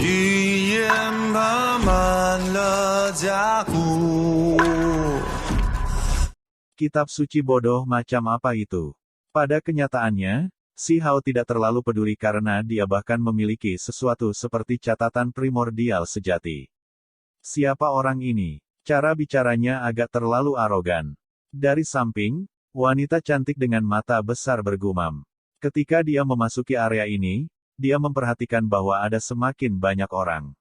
语言爬满了甲骨。 Kitab suci bodoh macam apa itu? Pada kenyataannya, Si Hao tidak terlalu peduli karena dia bahkan memiliki sesuatu seperti catatan primordial sejati. Siapa orang ini? Cara bicaranya agak terlalu arogan. Dari samping, wanita cantik dengan mata besar bergumam. Ketika dia memasuki area ini, dia memperhatikan bahwa ada semakin banyak orang.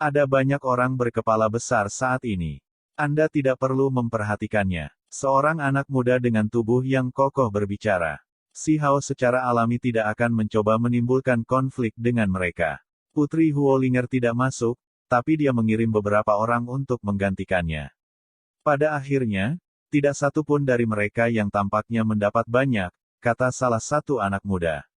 Ada banyak orang berkepala besar saat ini. Anda tidak perlu memperhatikannya. Seorang anak muda dengan tubuh yang kokoh berbicara. Si Hao secara alami tidak akan mencoba menimbulkan konflik dengan mereka. Putri Huolinger tidak masuk, tapi dia mengirim beberapa orang untuk menggantikannya. Pada akhirnya, tidak satu pun dari mereka yang tampaknya mendapat banyak, kata salah satu anak muda.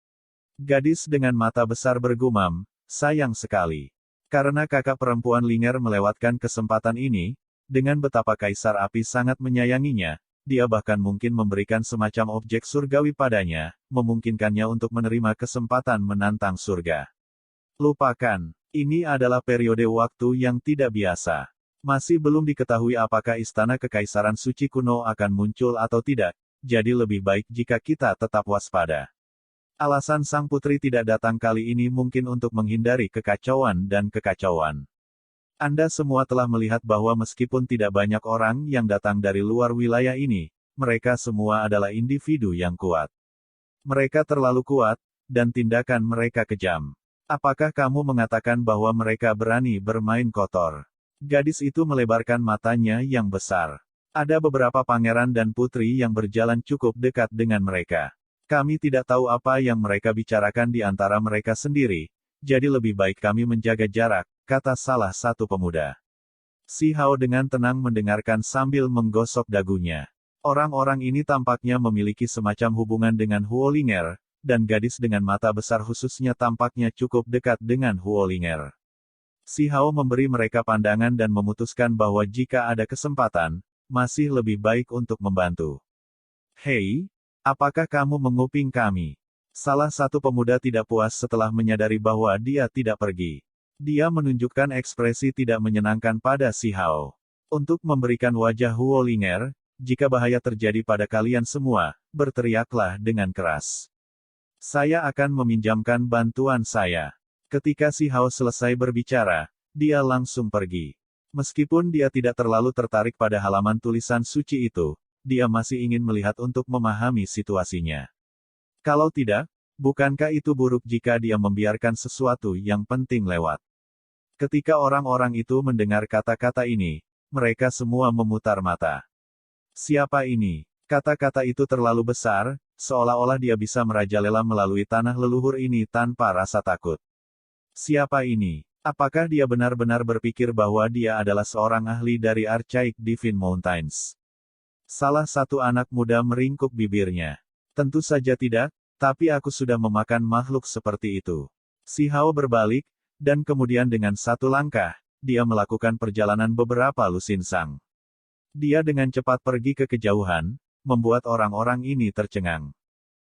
Gadis dengan mata besar bergumam, sayang sekali. Karena kakak perempuan Linger melewatkan kesempatan ini, dengan betapa Kaisar Api sangat menyayanginya, dia bahkan mungkin memberikan semacam objek surgawi padanya, memungkinkannya untuk menerima kesempatan menantang surga. Lupakan, ini adalah periode waktu yang tidak biasa. Masih belum diketahui apakah Istana Kekaisaran Suci kuno akan muncul atau tidak, jadi lebih baik jika kita tetap waspada. Alasan sang putri tidak datang kali ini mungkin untuk menghindari kekacauan dan kekacauan. Anda semua telah melihat bahwa meskipun tidak banyak orang yang datang dari luar wilayah ini, mereka semua adalah individu yang kuat. Mereka terlalu kuat, dan tindakan mereka kejam. Apakah kamu mengatakan bahwa mereka berani bermain kotor? Gadis itu melebarkan matanya yang besar. Ada beberapa pangeran dan putri yang berjalan cukup dekat dengan mereka. Kami tidak tahu apa yang mereka bicarakan di antara mereka sendiri, jadi lebih baik kami menjaga jarak, kata salah satu pemuda. Si Hao dengan tenang mendengarkan sambil menggosok dagunya. Orang-orang ini tampaknya memiliki semacam hubungan dengan Huolinger, dan gadis dengan mata besar khususnya tampaknya cukup dekat dengan Huolinger. Si Hao memberi mereka pandangan dan memutuskan bahwa jika ada kesempatan, masih lebih baik untuk membantu. Hei, apakah kamu menguping kami? Salah satu pemuda tidak puas setelah menyadari bahwa dia tidak pergi. Dia menunjukkan ekspresi tidak menyenangkan pada Si Hao. Untuk memberikan wajah Huolinger, jika bahaya terjadi pada kalian semua, berteriaklah dengan keras. Saya akan meminjamkan bantuan saya. Ketika Si Hao selesai berbicara, dia langsung pergi. Meskipun dia tidak terlalu tertarik pada halaman tulisan suci itu, dia masih ingin melihat untuk memahami situasinya. Kalau tidak, bukankah itu buruk jika dia membiarkan sesuatu yang penting lewat? Ketika orang-orang itu mendengar kata-kata ini, mereka semua memutar mata. Siapa ini? Kata-kata itu terlalu besar, seolah-olah dia bisa merajalela melalui tanah leluhur ini tanpa rasa takut. Siapa ini? Apakah dia benar-benar berpikir bahwa dia adalah seorang ahli dari Archaic Divine Mountains? Salah satu anak muda meringkuk bibirnya. Tentu saja tidak, tapi aku sudah memakan makhluk seperti itu. Si Hao berbalik, dan kemudian dengan satu langkah, dia melakukan perjalanan beberapa lusinsang. Dia dengan cepat pergi ke kejauhan, membuat orang-orang ini tercengang.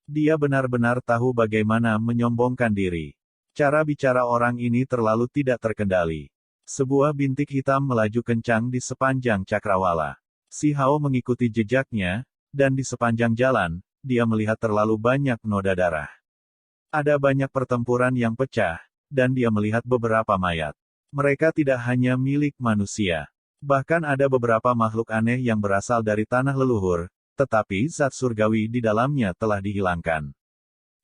Dia benar-benar tahu bagaimana menyombongkan diri. Cara bicara orang ini terlalu tidak terkendali. Sebuah bintik hitam melaju kencang di sepanjang cakrawala. Si Hao mengikuti jejaknya, dan di sepanjang jalan, dia melihat terlalu banyak noda darah. Ada banyak pertempuran yang pecah, dan dia melihat beberapa mayat. Mereka tidak hanya milik manusia. Bahkan ada beberapa makhluk aneh yang berasal dari tanah leluhur, tetapi zat surgawi di dalamnya telah dihilangkan.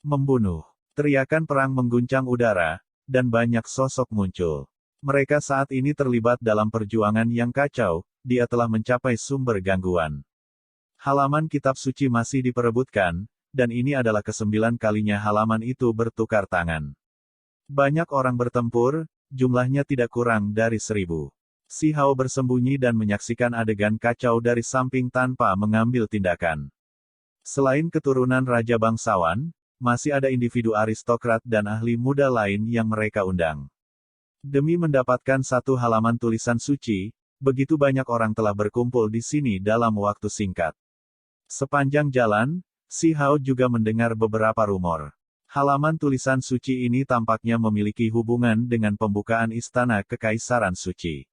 Membunuh. Teriakan perang mengguncang udara, dan banyak sosok muncul. Mereka saat ini terlibat dalam perjuangan yang kacau, dia telah mencapai sumber gangguan. Halaman kitab suci masih diperebutkan, dan ini adalah ke-9 kalinya halaman itu bertukar tangan. Banyak orang bertempur, jumlahnya tidak kurang dari 1000. Si Hao bersembunyi dan menyaksikan adegan kacau dari samping tanpa mengambil tindakan. Selain keturunan Raja Bangsawan, masih ada individu aristokrat dan ahli muda lain yang mereka undang. Demi mendapatkan satu halaman tulisan suci, begitu banyak orang telah berkumpul di sini dalam waktu singkat. Sepanjang jalan, Si Hao juga mendengar beberapa rumor. Halaman tulisan suci ini tampaknya memiliki hubungan dengan pembukaan Istana Kekaisaran Suci.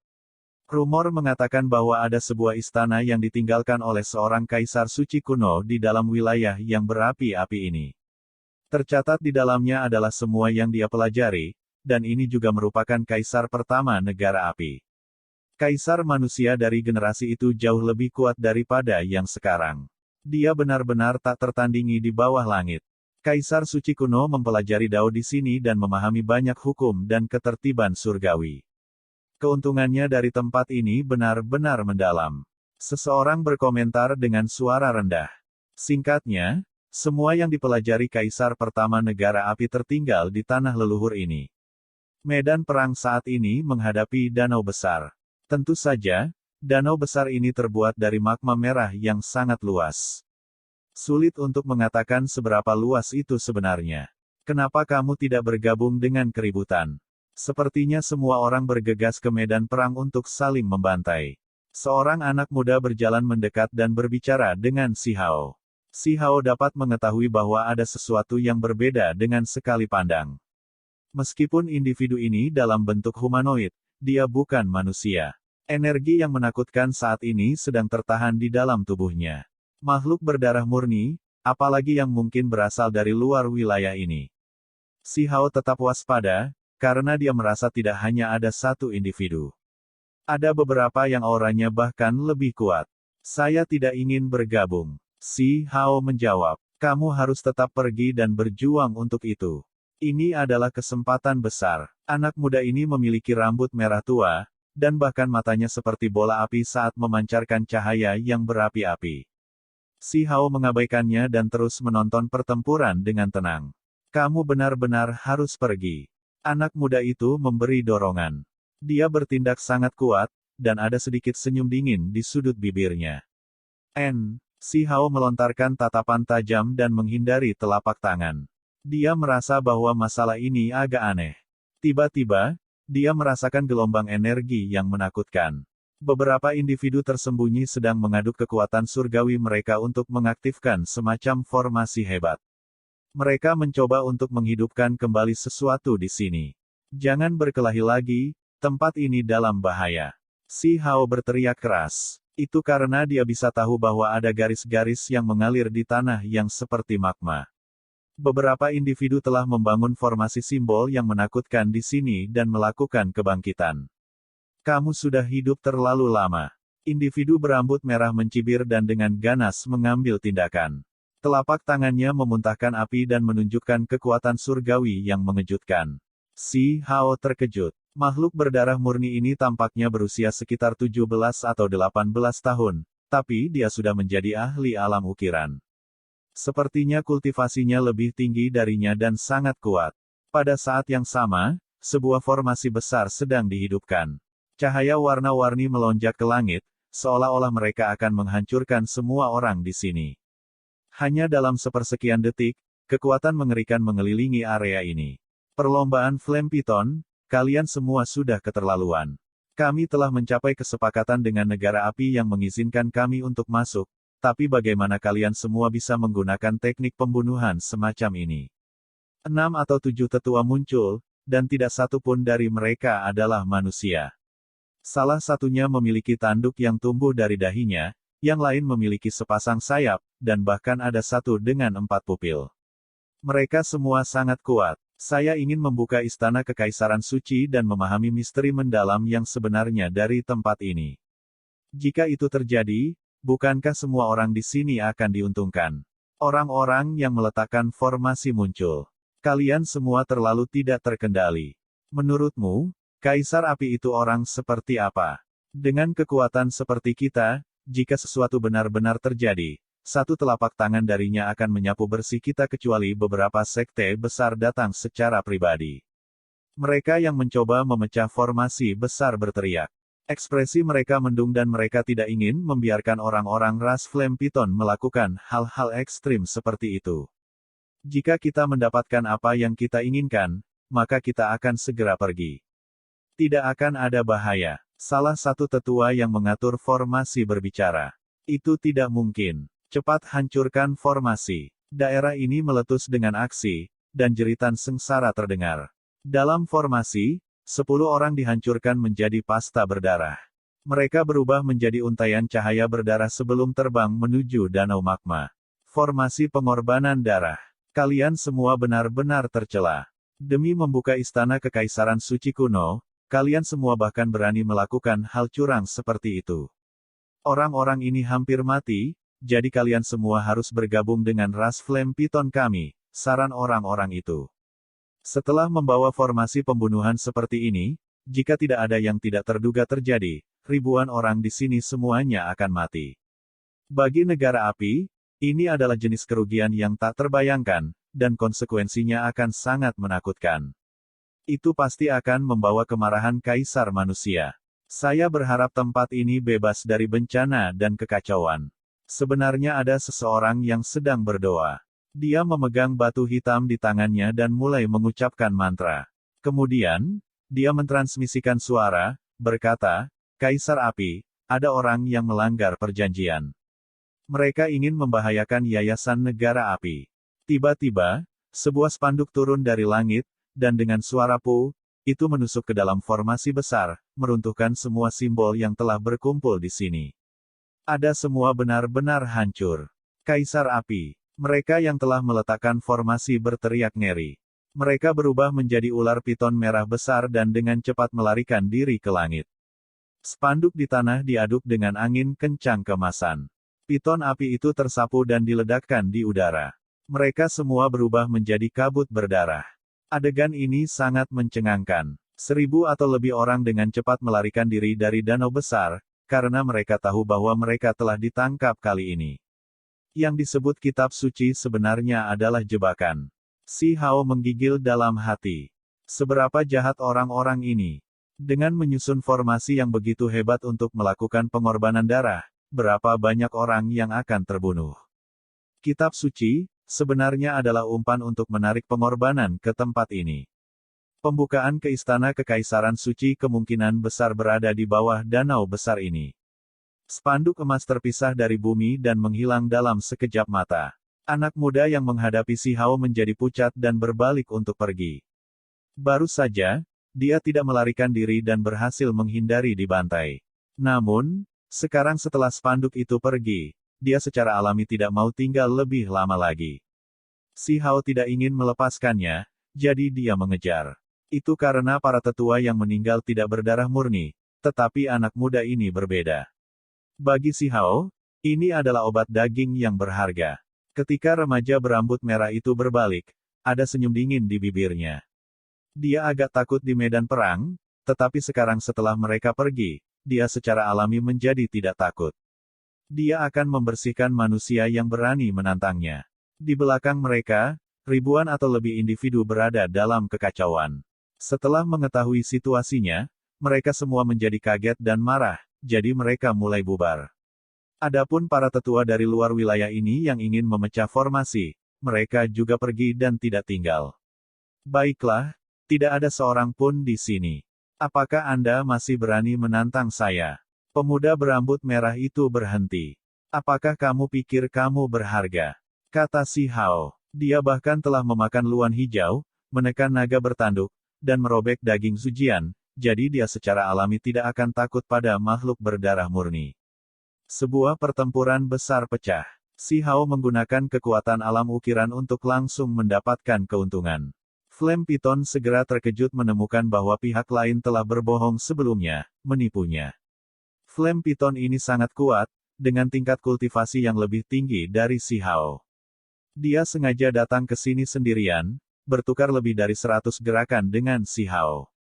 Rumor mengatakan bahwa ada sebuah istana yang ditinggalkan oleh seorang kaisar suci kuno di dalam wilayah yang berapi-api ini. Tercatat di dalamnya adalah semua yang dia pelajari, dan ini juga merupakan kaisar pertama negara api. Kaisar manusia dari generasi itu jauh lebih kuat daripada yang sekarang. Dia benar-benar tak tertandingi di bawah langit. Kaisar suci kuno mempelajari Dao di sini dan memahami banyak hukum dan ketertiban surgawi. Keuntungannya dari tempat ini benar-benar mendalam. Seseorang berkomentar dengan suara rendah. Singkatnya, semua yang dipelajari kaisar pertama negara api tertinggal di tanah leluhur ini. Medan perang saat ini menghadapi danau besar. Tentu saja, danau besar ini terbuat dari magma merah yang sangat luas. Sulit untuk mengatakan seberapa luas itu sebenarnya. Kenapa kamu tidak bergabung dengan keributan? Sepertinya semua orang bergegas ke medan perang untuk saling membantai. Seorang anak muda berjalan mendekat dan berbicara dengan Si Hao. Si Hao dapat mengetahui bahwa ada sesuatu yang berbeda dengan sekali pandang. Meskipun individu ini dalam bentuk humanoid, dia bukan manusia. Energi yang menakutkan saat ini sedang tertahan di dalam tubuhnya. Makhluk berdarah murni, apalagi yang mungkin berasal dari luar wilayah ini. Si Hao tetap waspada, karena dia merasa tidak hanya ada satu individu. Ada beberapa yang auranya bahkan lebih kuat. Saya tidak ingin bergabung. Si Hao menjawab, kamu harus tetap pergi dan berjuang untuk itu. Ini adalah kesempatan besar. Anak muda ini memiliki rambut merah tua, dan bahkan matanya seperti bola api saat memancarkan cahaya yang berapi-api. Si Hao mengabaikannya dan terus menonton pertempuran dengan tenang. Kamu benar-benar harus pergi. Anak muda itu memberi dorongan. Dia bertindak sangat kuat, dan ada sedikit senyum dingin di sudut bibirnya. Si Hao melontarkan tatapan tajam dan menghindari telapak tangan. Dia merasa bahwa masalah ini agak aneh. Tiba-tiba, dia merasakan gelombang energi yang menakutkan. Beberapa individu tersembunyi sedang mengaduk kekuatan surgawi mereka untuk mengaktifkan semacam formasi hebat. Mereka mencoba untuk menghidupkan kembali sesuatu di sini. Jangan berkelahi lagi, tempat ini dalam bahaya. Si Hao berteriak keras. Itu karena dia bisa tahu bahwa ada garis-garis yang mengalir di tanah yang seperti magma. Beberapa individu telah membangun formasi simbol yang menakutkan di sini dan melakukan kebangkitan. Kamu sudah hidup terlalu lama. Individu berambut merah mencibir dan dengan ganas mengambil tindakan. Telapak tangannya memuntahkan api dan menunjukkan kekuatan surgawi yang mengejutkan. Si Hao terkejut. Makhluk berdarah murni ini tampaknya berusia sekitar 17 atau 18 tahun, tapi dia sudah menjadi ahli alam ukiran. Sepertinya kultivasinya lebih tinggi darinya dan sangat kuat. Pada saat yang sama, sebuah formasi besar sedang dihidupkan. Cahaya warna-warni melonjak ke langit, seolah-olah mereka akan menghancurkan semua orang di sini. Hanya dalam sepersekian detik, kekuatan mengerikan mengelilingi area ini. Perlombaan Flame Python, kalian semua sudah keterlaluan. Kami telah mencapai kesepakatan dengan negara api yang mengizinkan kami untuk masuk, tapi bagaimana kalian semua bisa menggunakan teknik pembunuhan semacam ini? 6 atau 7 tetua muncul, dan tidak satu pun dari mereka adalah manusia. Salah satunya memiliki tanduk yang tumbuh dari dahinya, yang lain memiliki sepasang sayap, dan bahkan ada satu dengan 4 pupil. Mereka semua sangat kuat. Saya ingin membuka istana kekaisaran suci dan memahami misteri mendalam yang sebenarnya dari tempat ini. Jika itu terjadi, bukankah semua orang di sini akan diuntungkan? Orang-orang yang meletakkan formasi muncul. Kalian semua terlalu tidak terkendali. Menurutmu, Kaisar api itu orang seperti apa? Dengan kekuatan seperti kita, jika sesuatu benar-benar terjadi, satu telapak tangan darinya akan menyapu bersih kita kecuali beberapa sekte besar datang secara pribadi. Mereka yang mencoba memecah formasi besar berteriak. Ekspresi mereka mendung dan mereka tidak ingin membiarkan orang-orang ras Flame Python melakukan hal-hal ekstrim seperti itu. Jika kita mendapatkan apa yang kita inginkan, maka kita akan segera pergi. Tidak akan ada bahaya. Salah satu tetua yang mengatur formasi berbicara. Itu tidak mungkin. Cepat hancurkan formasi. Daerah ini meletus dengan aksi, dan jeritan sengsara terdengar. Dalam formasi, 10 orang dihancurkan menjadi pasta berdarah. Mereka berubah menjadi untaian cahaya berdarah sebelum terbang menuju danau magma. Formasi pengorbanan darah. Kalian semua benar-benar tercela. Demi membuka istana kekaisaran suci kuno, kalian semua bahkan berani melakukan hal curang seperti itu. Orang-orang ini hampir mati, jadi kalian semua harus bergabung dengan ras Flame Python kami, saran orang-orang itu. Setelah membawa formasi pembunuhan seperti ini, jika tidak ada yang tidak terduga terjadi, ribuan orang di sini semuanya akan mati. Bagi negara api, ini adalah jenis kerugian yang tak terbayangkan, dan konsekuensinya akan sangat menakutkan. Itu pasti akan membawa kemarahan kaisar manusia. Saya berharap tempat ini bebas dari bencana dan kekacauan. Sebenarnya ada seseorang yang sedang berdoa. Dia memegang batu hitam di tangannya dan mulai mengucapkan mantra. Kemudian, dia mentransmisikan suara, berkata, Kaisar Api, ada orang yang melanggar perjanjian. Mereka ingin membahayakan Yayasan Negara Api. Tiba-tiba, sebuah spanduk turun dari langit, dan dengan suara pu, itu menusuk ke dalam formasi besar, meruntuhkan semua simbol yang telah berkumpul di sini. Ada semua benar-benar hancur. Kaisar Api. Mereka yang telah meletakkan formasi berteriak ngeri. Mereka berubah menjadi ular piton merah besar dan dengan cepat melarikan diri ke langit. Spanduk di tanah diaduk dengan angin kencang kemasan. Piton api itu tersapu dan diledakkan di udara. Mereka semua berubah menjadi kabut berdarah. Adegan ini sangat mencengangkan. 1000 atau lebih orang dengan cepat melarikan diri dari danau besar, karena mereka tahu bahwa mereka telah ditangkap kali ini. Yang disebut kitab suci sebenarnya adalah jebakan. Si Hao menggigil dalam hati. Seberapa jahat orang-orang ini. Dengan menyusun formasi yang begitu hebat untuk melakukan pengorbanan darah, berapa banyak orang yang akan terbunuh. Kitab suci, sebenarnya adalah umpan untuk menarik pengorbanan ke tempat ini. Pembukaan ke Istana Kekaisaran Suci kemungkinan besar berada di bawah danau besar ini. Spanduk emas terpisah dari bumi dan menghilang dalam sekejap mata. Anak muda yang menghadapi Si Hao menjadi pucat dan berbalik untuk pergi. Baru saja, dia tidak melarikan diri dan berhasil menghindari dibantai. Namun, sekarang setelah spanduk itu pergi, dia secara alami tidak mau tinggal lebih lama lagi. Si Hao tidak ingin melepaskannya, jadi dia mengejar. Itu karena para tetua yang meninggal tidak berdarah murni, tetapi anak muda ini berbeda. Bagi Si Hao, ini adalah obat daging yang berharga. Ketika remaja berambut merah itu berbalik, ada senyum dingin di bibirnya. Dia agak takut di medan perang, tetapi sekarang setelah mereka pergi, dia secara alami menjadi tidak takut. Dia akan membersihkan manusia yang berani menantangnya. Di belakang mereka, ribuan atau lebih individu berada dalam kekacauan. Setelah mengetahui situasinya, mereka semua menjadi kaget dan marah, jadi mereka mulai bubar. Adapun para tetua dari luar wilayah ini yang ingin memecah formasi, mereka juga pergi dan tidak tinggal. Baiklah, tidak ada seorang pun di sini. Apakah Anda masih berani menantang saya? Pemuda berambut merah itu berhenti. Apakah kamu pikir kamu berharga? Kata Si Hao. Dia bahkan telah memakan luan hijau, menekan naga bertanduk, dan merobek daging sujian, jadi dia secara alami tidak akan takut pada makhluk berdarah murni. Sebuah pertempuran besar pecah. Si Hao menggunakan kekuatan alam ukiran untuk langsung mendapatkan keuntungan. Flame Python segera terkejut menemukan bahwa pihak lain telah berbohong sebelumnya, menipunya. Flame Python ini sangat kuat, dengan tingkat kultivasi yang lebih tinggi dari Si Hao. Dia sengaja datang ke sini sendirian, bertukar lebih dari 100 gerakan dengan Si Hao.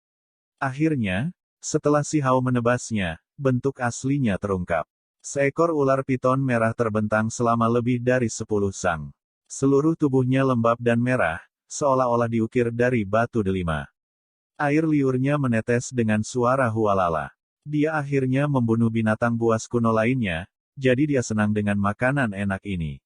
Akhirnya, setelah Si Hao menebasnya, bentuk aslinya terungkap. Seekor ular piton merah terbentang selama lebih dari 10 sang. Seluruh tubuhnya lembab dan merah, seolah-olah diukir dari batu delima. Air liurnya menetes dengan suara hualala. Dia akhirnya membunuh binatang buas kuno lainnya, jadi dia senang dengan makanan enak ini.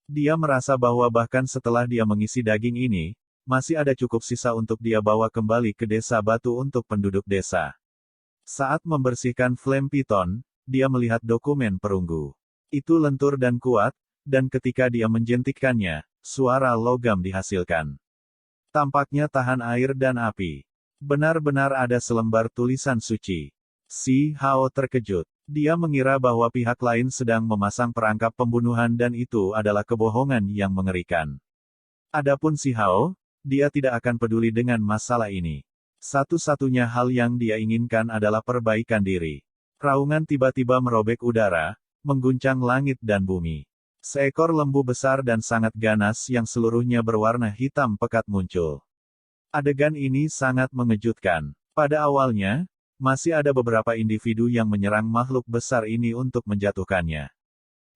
Dia merasa bahwa bahkan setelah dia mengisi daging ini, masih ada cukup sisa untuk dia bawa kembali ke desa batu untuk penduduk desa. Saat membersihkan Flame Python, dia melihat dokumen perunggu. Itu lentur dan kuat, dan ketika dia menjentikkannya, suara logam dihasilkan. Tampaknya tahan air dan api. Benar-benar ada selembar tulisan suci. Si Hao terkejut. Dia mengira bahwa pihak lain sedang memasang perangkap pembunuhan dan itu adalah kebohongan yang mengerikan. Adapun si Hao, dia tidak akan peduli dengan masalah ini. Satu-satunya hal yang dia inginkan adalah perbaikan diri. Raungan tiba-tiba merobek udara, mengguncang langit dan bumi. Seekor lembu besar dan sangat ganas yang seluruhnya berwarna hitam pekat muncul. Adegan ini sangat mengejutkan. Pada awalnya, masih ada beberapa individu yang menyerang makhluk besar ini untuk menjatuhkannya.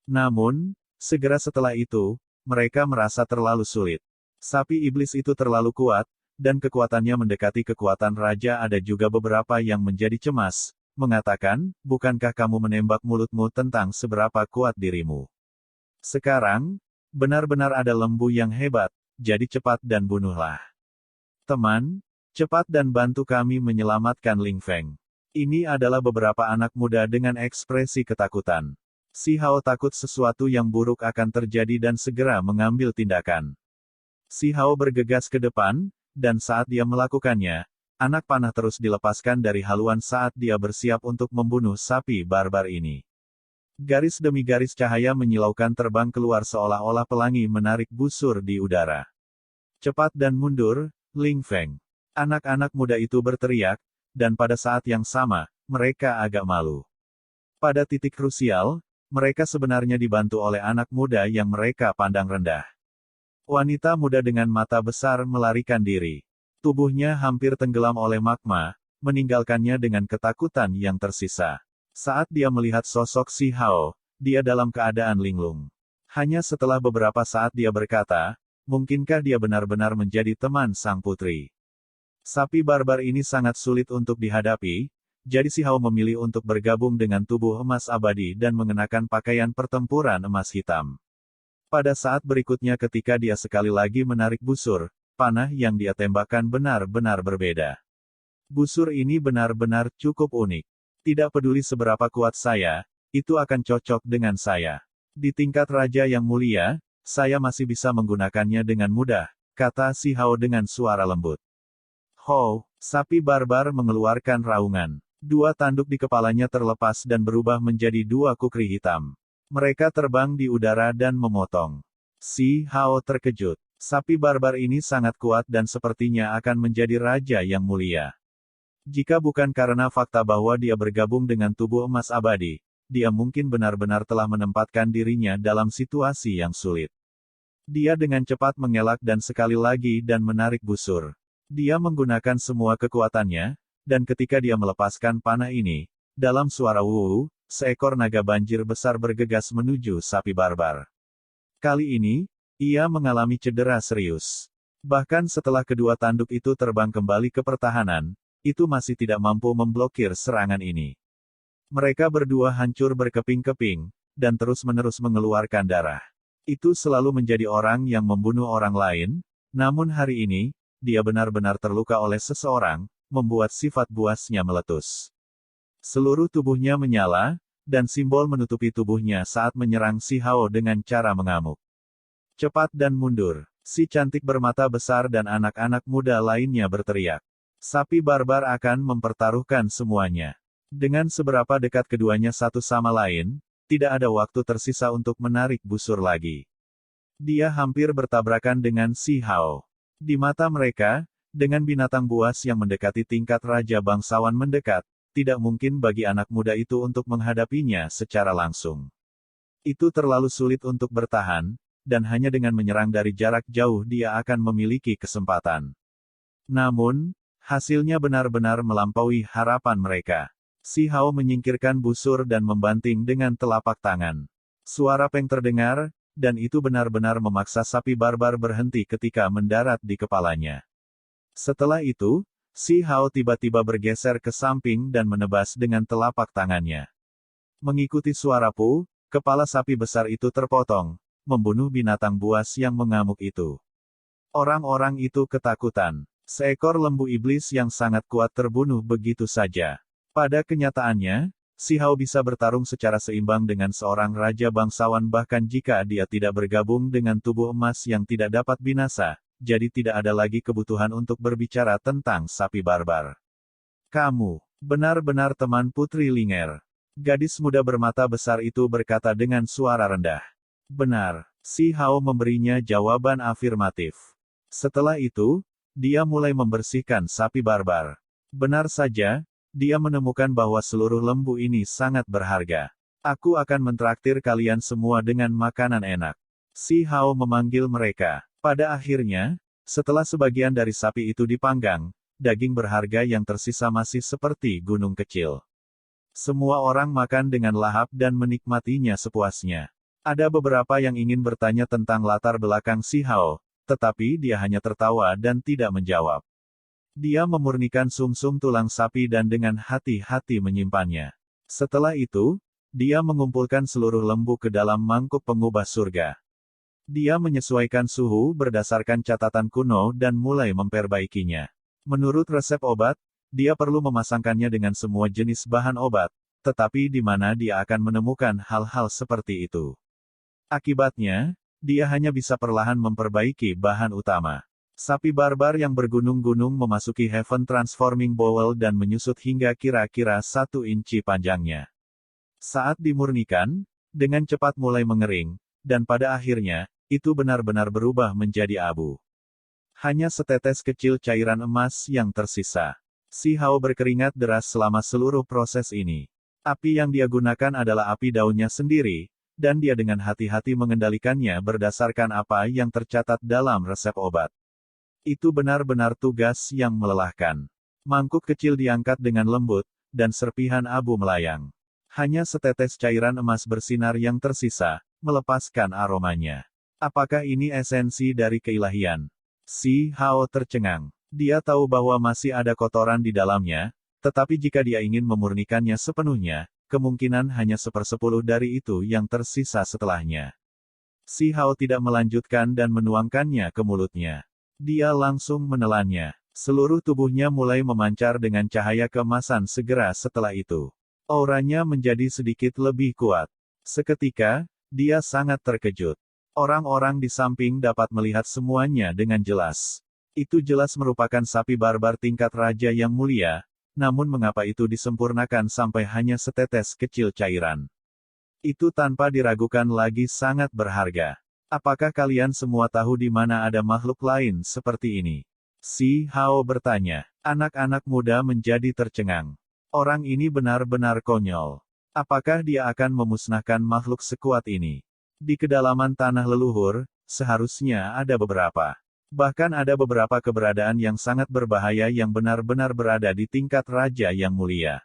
Namun, segera setelah itu, mereka merasa terlalu sulit. Sapi iblis itu terlalu kuat, dan kekuatannya mendekati kekuatan raja. Ada juga beberapa yang menjadi cemas, mengatakan, bukankah kamu menembak mulutmu tentang seberapa kuat dirimu? Sekarang, benar-benar ada lembu yang hebat, jadi cepat dan bunuhlah. Teman, cepat dan bantu kami menyelamatkan Ling Feng. Ini adalah beberapa anak muda dengan ekspresi ketakutan. Si Hao takut sesuatu yang buruk akan terjadi dan segera mengambil tindakan. Si Hao bergegas ke depan, dan saat dia melakukannya, anak panah terus dilepaskan dari haluan saat dia bersiap untuk membunuh sapi barbar ini. Garis demi garis cahaya menyilaukan terbang keluar seolah-olah pelangi menarik busur di udara. Cepat dan mundur, Ling Feng. Anak-anak muda itu berteriak, dan pada saat yang sama, mereka agak malu. Pada titik krusial, mereka sebenarnya dibantu oleh anak muda yang mereka pandang rendah. Wanita muda dengan mata besar melarikan diri. Tubuhnya hampir tenggelam oleh magma, meninggalkannya dengan ketakutan yang tersisa. Saat dia melihat sosok si Hao, dia dalam keadaan linglung. Hanya setelah beberapa saat dia berkata, mungkinkah dia benar-benar menjadi teman sang putri? Sapi barbar ini sangat sulit untuk dihadapi, jadi si Hao memilih untuk bergabung dengan tubuh emas abadi dan mengenakan pakaian pertempuran emas hitam. Pada saat berikutnya ketika dia sekali lagi menarik busur, panah yang dia tembakkan benar-benar berbeda. Busur ini benar-benar cukup unik. Tidak peduli seberapa kuat saya, itu akan cocok dengan saya. Di tingkat raja yang mulia, saya masih bisa menggunakannya dengan mudah, kata si Hao dengan suara lembut. Ho, sapi barbar mengeluarkan raungan. Dua tanduk di kepalanya terlepas dan berubah menjadi dua kukri hitam. Mereka terbang di udara dan memotong. Si Hao terkejut. Sapi barbar ini sangat kuat dan sepertinya akan menjadi raja yang mulia. Jika bukan karena fakta bahwa dia bergabung dengan tubuh emas abadi, dia mungkin benar-benar telah menempatkan dirinya dalam situasi yang sulit. Dia dengan cepat mengelak dan sekali lagi dan menarik busur. Dia menggunakan semua kekuatannya, dan ketika dia melepaskan panah ini, dalam suara wuwu, seekor naga banjir besar bergegas menuju sapi barbar. Kali ini, ia mengalami cedera serius. Bahkan setelah kedua tanduk itu terbang kembali ke pertahanan, itu masih tidak mampu memblokir serangan ini. Mereka berdua hancur berkeping-keping, dan terus-menerus mengeluarkan darah. Itu selalu menjadi orang yang membunuh orang lain, namun hari ini, dia benar-benar terluka oleh seseorang, membuat sifat buasnya meletus. Seluruh tubuhnya menyala, dan simbol menutupi tubuhnya saat menyerang si Hao dengan cara mengamuk. Cepat dan mundur, si cantik bermata besar dan anak-anak muda lainnya berteriak. Sapi barbar akan mempertaruhkan semuanya. Dengan seberapa dekat keduanya satu sama lain, tidak ada waktu tersisa untuk menarik busur lagi. Dia hampir bertabrakan dengan si Hao. Di mata mereka, dengan binatang buas yang mendekati tingkat raja bangsawan mendekat, tidak mungkin bagi anak muda itu untuk menghadapinya secara langsung. Itu terlalu sulit untuk bertahan, dan hanya dengan menyerang dari jarak jauh dia akan memiliki kesempatan. Namun, hasilnya benar-benar melampaui harapan mereka. Si Hao menyingkirkan busur dan membanting dengan telapak tangan. Suara peng terdengar, dan itu benar-benar memaksa sapi barbar berhenti ketika mendarat di kepalanya. Setelah itu, si Hao tiba-tiba bergeser ke samping dan menebas dengan telapak tangannya. Mengikuti suara pu, kepala sapi besar itu terpotong, membunuh binatang buas yang mengamuk itu. Orang-orang itu ketakutan. Seekor lembu iblis yang sangat kuat terbunuh begitu saja. Pada kenyataannya, si Hao bisa bertarung secara seimbang dengan seorang raja bangsawan bahkan jika dia tidak bergabung dengan tubuh emas yang tidak dapat binasa, jadi tidak ada lagi kebutuhan untuk berbicara tentang sapi barbar. Kamu, benar-benar teman Putri Linger. Gadis muda bermata besar itu berkata dengan suara rendah. Benar, Si Hao memberinya jawaban afirmatif. Setelah itu, dia mulai membersihkan sapi barbar. Benar saja, dia menemukan bahwa seluruh lembu ini sangat berharga. Aku akan mentraktir kalian semua dengan makanan enak. Si Hao memanggil mereka. Pada akhirnya, setelah sebagian dari sapi itu dipanggang, daging berharga yang tersisa masih seperti gunung kecil. Semua orang makan dengan lahap dan menikmatinya sepuasnya. Ada beberapa yang ingin bertanya tentang latar belakang Si Hao, tetapi dia hanya tertawa dan tidak menjawab. Dia memurnikan sumsum tulang sapi dan dengan hati-hati menyimpannya. Setelah itu, dia mengumpulkan seluruh lembu ke dalam mangkuk pengubah surga. Dia menyesuaikan suhu berdasarkan catatan kuno dan mulai memperbaikinya. Menurut resep obat, dia perlu memasangkannya dengan semua jenis bahan obat, tetapi di mana dia akan menemukan hal-hal seperti itu. Akibatnya, dia hanya bisa perlahan memperbaiki bahan utama. Sapi barbar yang bergunung-gunung memasuki Heaven Transforming Bowl dan menyusut hingga kira-kira 1 inci panjangnya. Saat dimurnikan, dengan cepat mulai mengering, dan pada akhirnya, itu benar-benar berubah menjadi abu. Hanya setetes kecil cairan emas yang tersisa. Si Hao berkeringat deras selama seluruh proses ini. Api yang dia gunakan adalah api daunnya sendiri, dan dia dengan hati-hati mengendalikannya berdasarkan apa yang tercatat dalam resep obat. Itu benar-benar tugas yang melelahkan. Mangkuk kecil diangkat dengan lembut, dan serpihan abu melayang. Hanya setetes cairan emas bersinar yang tersisa, melepaskan aromanya. Apakah ini esensi dari keilahian? Si Hao tercengang. Dia tahu bahwa masih ada kotoran di dalamnya, tetapi jika dia ingin memurnikannya sepenuhnya, kemungkinan hanya 1/10 dari itu yang tersisa setelahnya. Si Hao tidak melanjutkan dan menuangkannya ke mulutnya. Dia langsung menelannya. Seluruh tubuhnya mulai memancar dengan cahaya keemasan segera setelah itu. Auranya menjadi sedikit lebih kuat. Seketika, dia sangat terkejut. Orang-orang di samping dapat melihat semuanya dengan jelas. Itu jelas merupakan sapi barbar tingkat raja yang mulia, namun mengapa itu disempurnakan sampai hanya setetes kecil cairan? Itu tanpa diragukan lagi sangat berharga. Apakah kalian semua tahu di mana ada makhluk lain seperti ini? Si Hao bertanya. Anak-anak muda menjadi tercengang. Orang ini benar-benar konyol. Apakah dia akan memusnahkan makhluk sekuat ini? Di kedalaman tanah leluhur, seharusnya ada beberapa. Bahkan ada beberapa keberadaan yang sangat berbahaya yang benar-benar berada di tingkat raja yang mulia.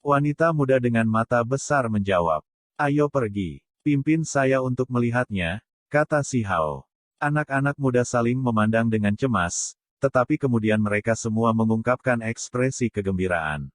Wanita muda dengan mata besar menjawab. Ayo pergi. Pimpin saya untuk melihatnya, kata Si Hao. Anak-anak muda saling memandang dengan cemas, tetapi kemudian mereka semua mengungkapkan ekspresi kegembiraan.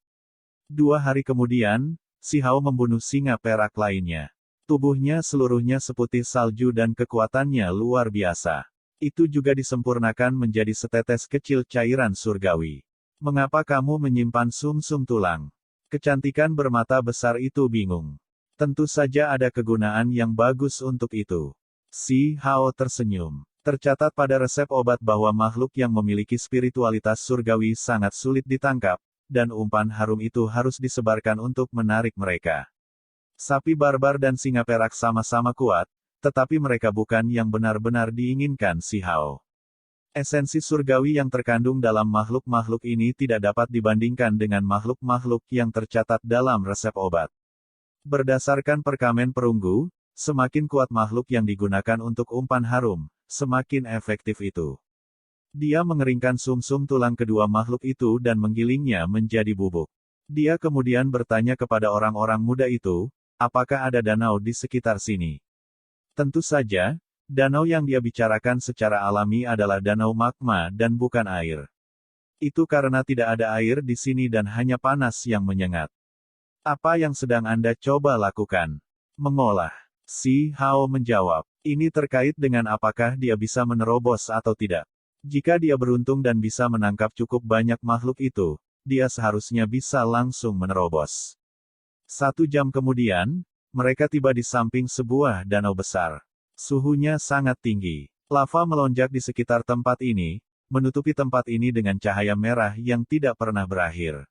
2 hari kemudian, Si Hao membunuh singa perak lainnya. Tubuhnya seluruhnya seputih salju dan kekuatannya luar biasa. Itu juga disempurnakan menjadi setetes kecil cairan surgawi. Mengapa kamu menyimpan sumsum tulang? Kecantikan bermata besar itu bingung. Tentu saja ada kegunaan yang bagus untuk itu. Si Hao tersenyum. Tercatat pada resep obat bahwa makhluk yang memiliki spiritualitas surgawi sangat sulit ditangkap, dan umpan harum itu harus disebarkan untuk menarik mereka. Sapi barbar dan singa perak sama-sama kuat, tetapi mereka bukan yang benar-benar diinginkan Si Hao. Esensi surgawi yang terkandung dalam makhluk-makhluk ini tidak dapat dibandingkan dengan makhluk-makhluk yang tercatat dalam resep obat. Berdasarkan perkamen perunggu, semakin kuat makhluk yang digunakan untuk umpan harum, semakin efektif itu. Dia mengeringkan sumsum tulang kedua makhluk itu dan menggilingnya menjadi bubuk. Dia kemudian bertanya kepada orang-orang muda itu, apakah ada danau di sekitar sini? Tentu saja, danau yang dia bicarakan secara alami adalah danau magma dan bukan air. Itu karena tidak ada air di sini dan hanya panas yang menyengat. Apa yang sedang Anda coba lakukan? Mengolah. Si Hao menjawab. Ini terkait dengan apakah dia bisa menerobos atau tidak. Jika dia beruntung dan bisa menangkap cukup banyak makhluk itu, dia seharusnya bisa langsung menerobos. 1 jam kemudian, mereka tiba di samping sebuah danau besar. Suhunya sangat tinggi. Lava melonjak di sekitar tempat ini, menutupi tempat ini dengan cahaya merah yang tidak pernah berakhir.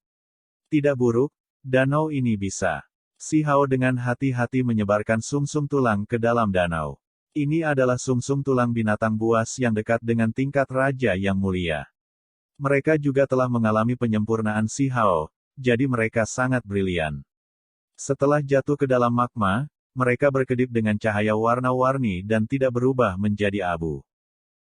Tidak buruk, danau ini bisa. Si Hao dengan hati-hati menyebarkan sumsum tulang ke dalam danau. Ini adalah sumsum tulang binatang buas yang dekat dengan tingkat raja yang mulia. Mereka juga telah mengalami penyempurnaan Si Hao, jadi mereka sangat brilian. Setelah jatuh ke dalam magma, mereka berkedip dengan cahaya warna-warni dan tidak berubah menjadi abu.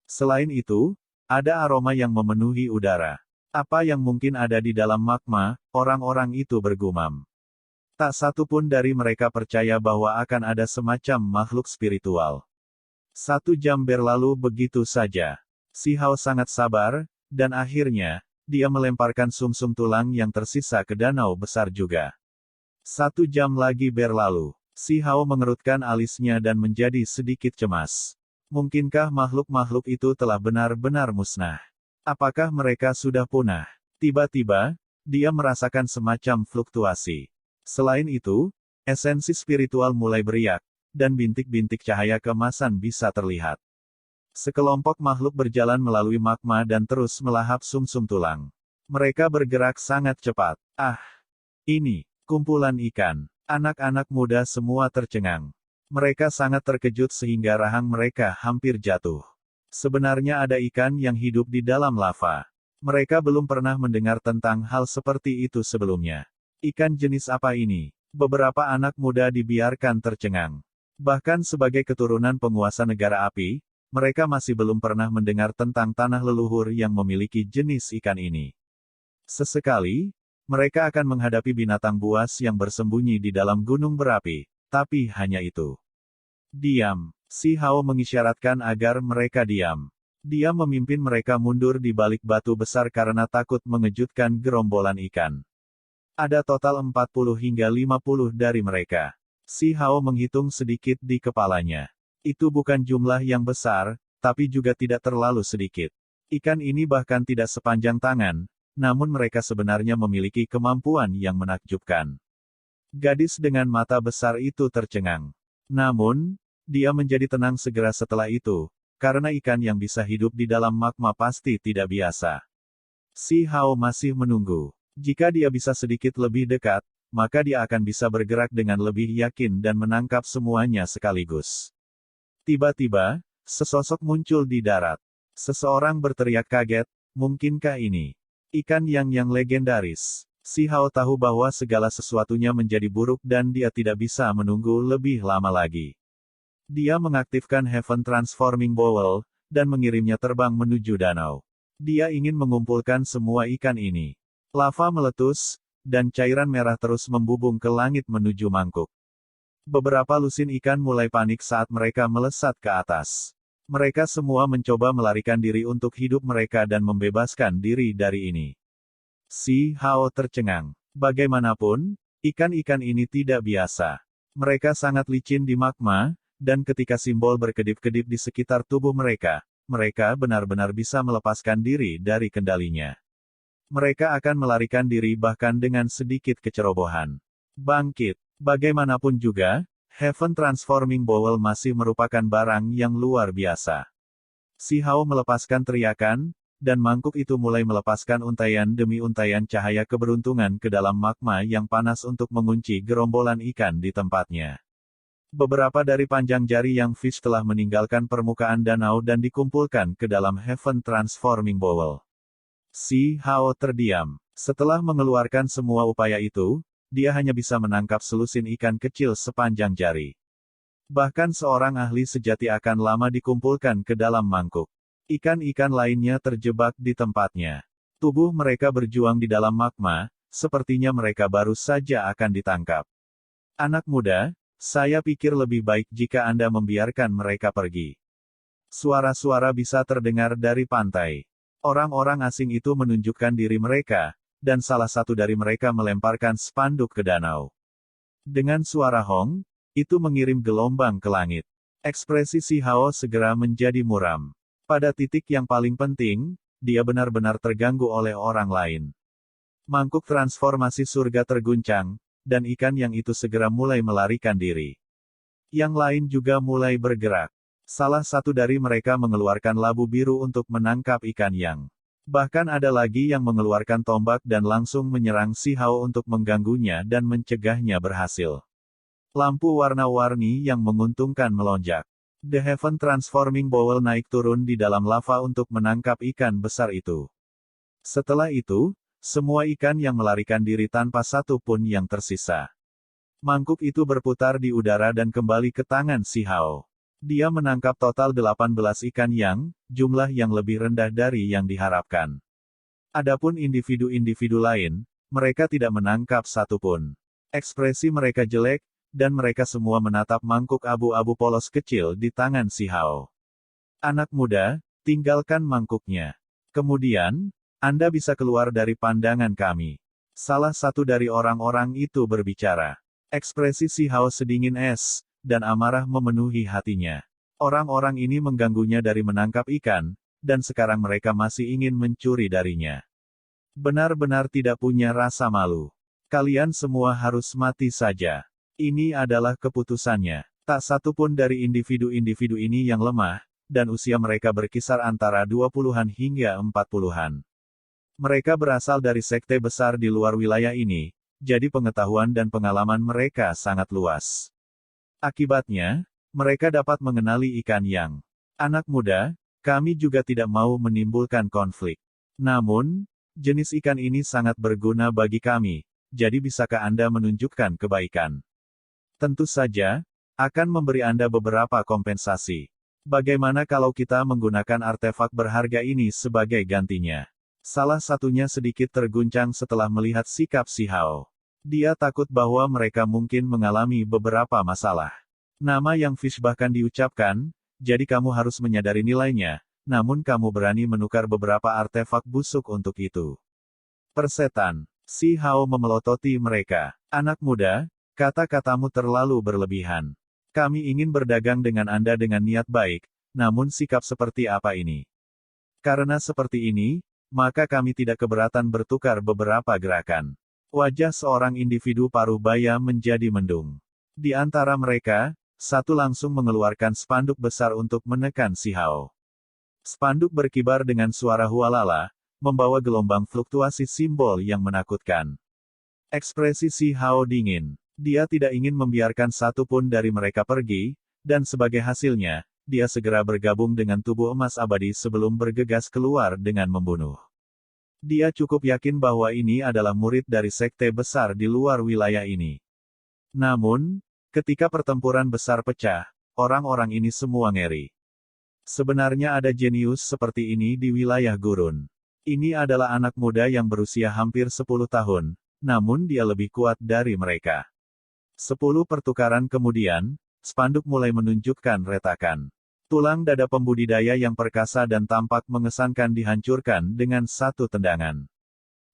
Selain itu, ada aroma yang memenuhi udara. Apa yang mungkin ada di dalam magma, orang-orang itu bergumam. Tak satu pun dari mereka percaya bahwa akan ada semacam makhluk spiritual. 1 jam berlalu begitu saja. Si Hao sangat sabar, dan akhirnya, dia melemparkan sumsum tulang yang tersisa ke danau besar juga. 1 jam lagi berlalu. Si Hao mengerutkan alisnya dan menjadi sedikit cemas. Mungkinkah makhluk-makhluk itu telah benar-benar musnah? Apakah mereka sudah punah? Tiba-tiba, dia merasakan semacam fluktuasi. Selain itu, esensi spiritual mulai beriak, dan bintik-bintik cahaya keemasan bisa terlihat. Sekelompok makhluk berjalan melalui magma dan terus melahap sumsum tulang. Mereka bergerak sangat cepat. Ah! Ini, kumpulan ikan. Anak-anak muda semua tercengang. Mereka sangat terkejut sehingga rahang mereka hampir jatuh. Sebenarnya ada ikan yang hidup di dalam lava. Mereka belum pernah mendengar tentang hal seperti itu sebelumnya. Ikan jenis apa ini? Beberapa anak muda dibiarkan tercengang. Bahkan sebagai keturunan penguasa negara api, mereka masih belum pernah mendengar tentang tanah leluhur yang memiliki jenis ikan ini. Sesekali, mereka akan menghadapi binatang buas yang bersembunyi di dalam gunung berapi, tapi hanya itu. Diam. Si Hao mengisyaratkan agar mereka diam. Dia memimpin mereka mundur di balik batu besar karena takut mengejutkan gerombolan ikan. Ada total 40 hingga 50 dari mereka. Si Hao menghitung sedikit di kepalanya. Itu bukan jumlah yang besar, tapi juga tidak terlalu sedikit. Ikan ini bahkan tidak sepanjang tangan, namun mereka sebenarnya memiliki kemampuan yang menakjubkan. Gadis dengan mata besar itu tercengang. Namun, dia menjadi tenang segera setelah itu, karena ikan yang bisa hidup di dalam magma pasti tidak biasa. Si Hao masih menunggu. Jika dia bisa sedikit lebih dekat, maka dia akan bisa bergerak dengan lebih yakin dan menangkap semuanya sekaligus. Tiba-tiba, sesosok muncul di darat. Seseorang berteriak kaget, mungkinkah ini ikan yang legendaris? Si Hao tahu bahwa segala sesuatunya menjadi buruk dan dia tidak bisa menunggu lebih lama lagi. Dia mengaktifkan Heaven Transforming Bowl, dan mengirimnya terbang menuju danau. Dia ingin mengumpulkan semua ikan ini. Lava meletus, dan cairan merah terus membubung ke langit menuju mangkuk. Beberapa lusin ikan mulai panik saat mereka melesat ke atas. Mereka semua mencoba melarikan diri untuk hidup mereka dan membebaskan diri dari ini. Si Hao tercengang. Bagaimanapun, ikan-ikan ini tidak biasa. Mereka sangat licin di magma, dan ketika simbol berkedip-kedip di sekitar tubuh mereka, mereka benar-benar bisa melepaskan diri dari kendalinya. Mereka akan melarikan diri bahkan dengan sedikit kecerobohan. Bangkit. Bagaimanapun juga, Heaven Transforming Bowl masih merupakan barang yang luar biasa. Si Hao melepaskan teriakan, dan mangkuk itu mulai melepaskan untaian demi untaian cahaya keberuntungan ke dalam magma yang panas untuk mengunci gerombolan ikan di tempatnya. Beberapa dari panjang jari yang fish telah meninggalkan permukaan danau dan dikumpulkan ke dalam Heaven Transforming Bowl. Si Hao terdiam. Setelah mengeluarkan semua upaya itu, dia hanya bisa menangkap selusin ikan kecil sepanjang jari. Bahkan seorang ahli sejati akan lama dikumpulkan ke dalam mangkuk. Ikan-ikan lainnya terjebak di tempatnya. Tubuh mereka berjuang di dalam magma, sepertinya mereka baru saja akan ditangkap. Anak muda, saya pikir lebih baik jika Anda membiarkan mereka pergi. Suara-suara bisa terdengar dari pantai. Orang-orang asing itu menunjukkan diri mereka, dan salah satu dari mereka melemparkan spanduk ke danau. Dengan suara hong, itu mengirim gelombang ke langit. Ekspresi Si Hao segera menjadi muram. Pada titik yang paling penting, dia benar-benar terganggu oleh orang lain. Mangkuk transformasi surga terguncang, dan ikan yang itu segera mulai melarikan diri. Yang lain juga mulai bergerak. Salah satu dari mereka mengeluarkan labu biru untuk menangkap ikan yang. Bahkan ada lagi yang mengeluarkan tombak dan langsung menyerang si Hao untuk mengganggunya dan mencegahnya berhasil. Lampu warna-warni yang menguntungkan melonjak. The Heaven Transforming Bowl naik turun di dalam lava untuk menangkap ikan besar itu. Setelah itu, semua ikan yang melarikan diri tanpa satu pun yang tersisa. Mangkuk itu berputar di udara dan kembali ke tangan si Hao. Dia menangkap total 18 ikan yang, jumlah yang lebih rendah dari yang diharapkan. Adapun individu-individu lain, mereka tidak menangkap satu pun. Ekspresi mereka jelek, dan mereka semua menatap mangkuk abu-abu polos kecil di tangan si Hao. Anak muda, tinggalkan mangkuknya. Kemudian, Anda bisa keluar dari pandangan kami. Salah satu dari orang-orang itu berbicara. Ekspresi si Hao sedingin es, dan amarah memenuhi hatinya. Orang-orang ini mengganggunya dari menangkap ikan, dan sekarang mereka masih ingin mencuri darinya. Benar-benar tidak punya rasa malu. Kalian semua harus mati saja. Ini adalah keputusannya. Tak satu pun dari individu-individu ini yang lemah, dan usia mereka berkisar antara 20-an hingga 40-an. Mereka berasal dari sekte besar di luar wilayah ini, jadi pengetahuan dan pengalaman mereka sangat luas. Akibatnya, mereka dapat mengenali ikan yang. Anak muda, kami juga tidak mau menimbulkan konflik. Namun, jenis ikan ini sangat berguna bagi kami, jadi bisakah Anda menunjukkan kebaikan? Tentu saja, akan memberi Anda beberapa kompensasi. Bagaimana kalau kita menggunakan artefak berharga ini sebagai gantinya? Salah satunya sedikit terguncang setelah melihat sikap si Hao. Dia takut bahwa mereka mungkin mengalami beberapa masalah. Nama yang Fish bahkan diucapkan, jadi kamu harus menyadari nilainya, namun kamu berani menukar beberapa artefak busuk untuk itu. Persetan. Si Hao memelototi mereka. Anak muda, kata-katamu terlalu berlebihan. Kami ingin berdagang dengan Anda dengan niat baik, namun sikap seperti apa ini? Karena seperti ini, maka kami tidak keberatan bertukar beberapa gerakan. Wajah seorang individu paruh baya menjadi mendung. Di antara mereka, satu langsung mengeluarkan spanduk besar untuk menekan si Hao. Spanduk berkibar dengan suara hualala, membawa gelombang fluktuasi simbol yang menakutkan. Ekspresi si Hao dingin. Dia tidak ingin membiarkan satu pun dari mereka pergi, dan sebagai hasilnya, dia segera bergabung dengan tubuh emas abadi sebelum bergegas keluar dengan membunuh. Dia cukup yakin bahwa ini adalah murid dari sekte besar di luar wilayah ini. Namun, ketika pertempuran besar pecah, orang-orang ini semua ngeri. Sebenarnya ada jenius seperti ini di wilayah gurun. Ini adalah anak muda yang berusia hampir 10 tahun, namun dia lebih kuat dari mereka. 10 pertukaran kemudian, spanduk mulai menunjukkan retakan. Tulang dada pembudidaya yang perkasa dan tampak mengesankan dihancurkan dengan satu tendangan.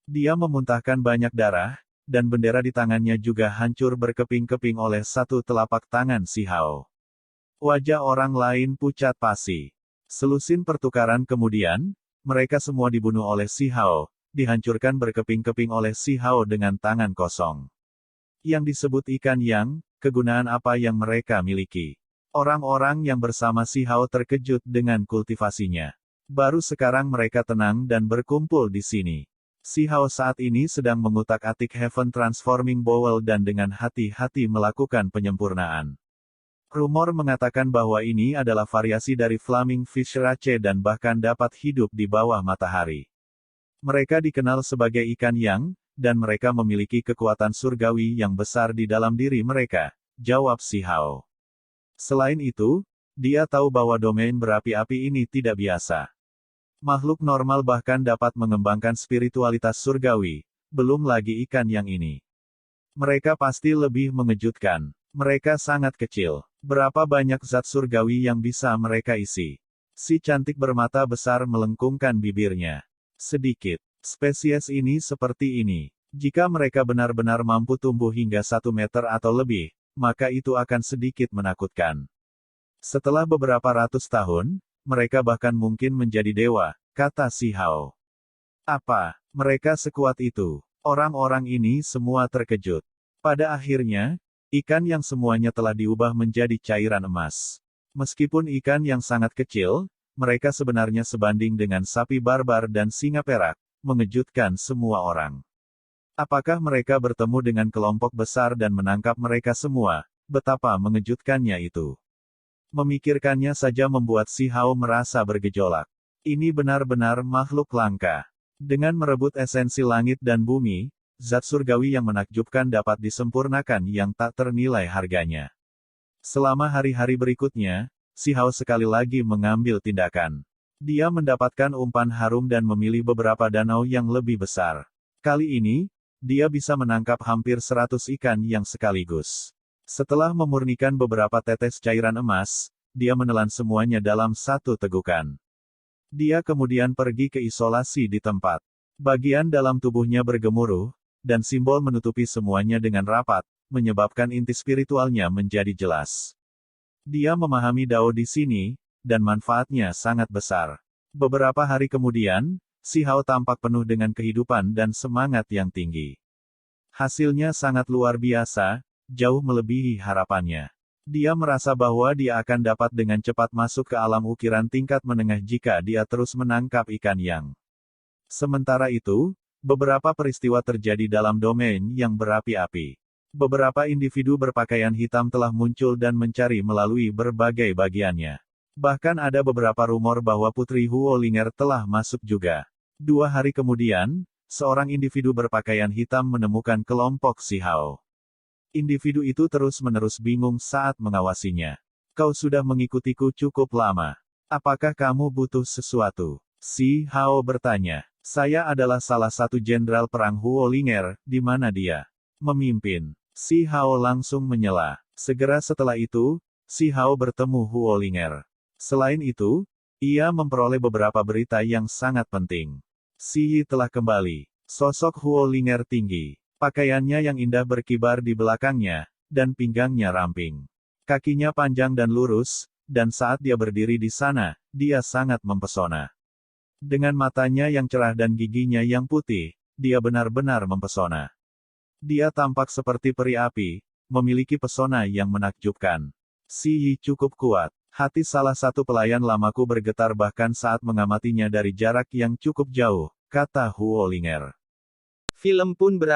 Dia memuntahkan banyak darah, dan bendera di tangannya juga hancur berkeping-keping oleh satu telapak tangan si Hao. Wajah orang lain pucat pasi. Selusin pertukaran kemudian, mereka semua dibunuh oleh si Hao, dihancurkan berkeping-keping oleh si Hao dengan tangan kosong. Yang disebut ikan yang, kegunaan apa yang mereka miliki? Orang-orang yang bersama si Hao terkejut dengan kultivasinya. Baru sekarang mereka tenang dan berkumpul di sini. Si Hao saat ini sedang mengutak-atik Heaven Transforming Bowl dan dengan hati-hati melakukan penyempurnaan. Rumor mengatakan bahwa ini adalah variasi dari Flaming Fish Rache dan bahkan dapat hidup di bawah matahari. Mereka dikenal sebagai ikan yang, dan mereka memiliki kekuatan surgawi yang besar di dalam diri mereka, jawab si Hao. Selain itu, dia tahu bahwa domain berapi-api ini tidak biasa. Makhluk normal bahkan dapat mengembangkan spiritualitas surgawi, belum lagi ikan yang ini. Mereka pasti lebih mengejutkan. Mereka sangat kecil. Berapa banyak zat surgawi yang bisa mereka isi? Si cantik bermata besar melengkungkan bibirnya. Sedikit. Spesies ini seperti ini. Jika mereka benar-benar mampu tumbuh hingga 1 meter atau lebih, maka itu akan sedikit menakutkan. Setelah beberapa ratus tahun, mereka bahkan mungkin menjadi dewa, kata si Hao. Apa? Mereka sekuat itu? Orang-orang ini semua terkejut. Pada akhirnya, ikan yang semuanya telah diubah menjadi cairan emas. Meskipun ikan yang sangat kecil, mereka sebenarnya sebanding dengan sapi barbar dan singa perak, mengejutkan semua orang. Apakah mereka bertemu dengan kelompok besar dan menangkap mereka semua? Betapa mengejutkannya itu. Memikirkannya saja membuat Si Hao merasa bergejolak. Ini benar-benar makhluk langka. Dengan merebut esensi langit dan bumi, zat surgawi yang menakjubkan dapat disempurnakan yang tak ternilai harganya. Selama hari-hari berikutnya, Si Hao sekali lagi mengambil tindakan. Dia mendapatkan umpan harum dan memilih beberapa danau yang lebih besar. Kali ini, dia bisa menangkap hampir 100 ikan yang sekaligus. Setelah memurnikan beberapa tetes cairan emas, dia menelan semuanya dalam satu tegukan. Dia kemudian pergi ke isolasi di tempat. Bagian dalam tubuhnya bergemuruh, dan simbol menutupi semuanya dengan rapat, menyebabkan inti spiritualnya menjadi jelas. Dia memahami Dao di sini, dan manfaatnya sangat besar. Beberapa hari kemudian, Si Hao tampak penuh dengan kehidupan dan semangat yang tinggi. Hasilnya sangat luar biasa, jauh melebihi harapannya. Dia merasa bahwa dia akan dapat dengan cepat masuk ke alam ukiran tingkat menengah jika dia terus menangkap ikan yang. Sementara itu, beberapa peristiwa terjadi dalam domain yang berapi-api. Beberapa individu berpakaian hitam telah muncul dan mencari melalui berbagai bagiannya. Bahkan ada beberapa rumor bahwa Putri Huolinger telah masuk juga. 2 hari kemudian, seorang individu berpakaian hitam menemukan kelompok Si Hao. Individu itu terus-menerus bingung saat mengawasinya. Kau sudah mengikutiku cukup lama. Apakah kamu butuh sesuatu? Si Hao bertanya. Saya adalah salah satu jenderal perang Huolinger, di mana dia memimpin. Si Hao langsung menyela. Segera setelah itu, Si Hao bertemu Huolinger. Selain itu, ia memperoleh beberapa berita yang sangat penting. Si Yi telah kembali. Sosok Huolinger tinggi. Pakaiannya yang indah berkibar di belakangnya, dan pinggangnya ramping. Kakinya panjang dan lurus, dan saat dia berdiri di sana, dia sangat mempesona. Dengan matanya yang cerah dan giginya yang putih, dia benar-benar mempesona. Dia tampak seperti peri api, memiliki pesona yang menakjubkan. Si Yi cukup kuat. Hati salah satu pelayan lamaku bergetar bahkan saat mengamatinya dari jarak yang cukup jauh, kata Huolinger. Film pun berakhir.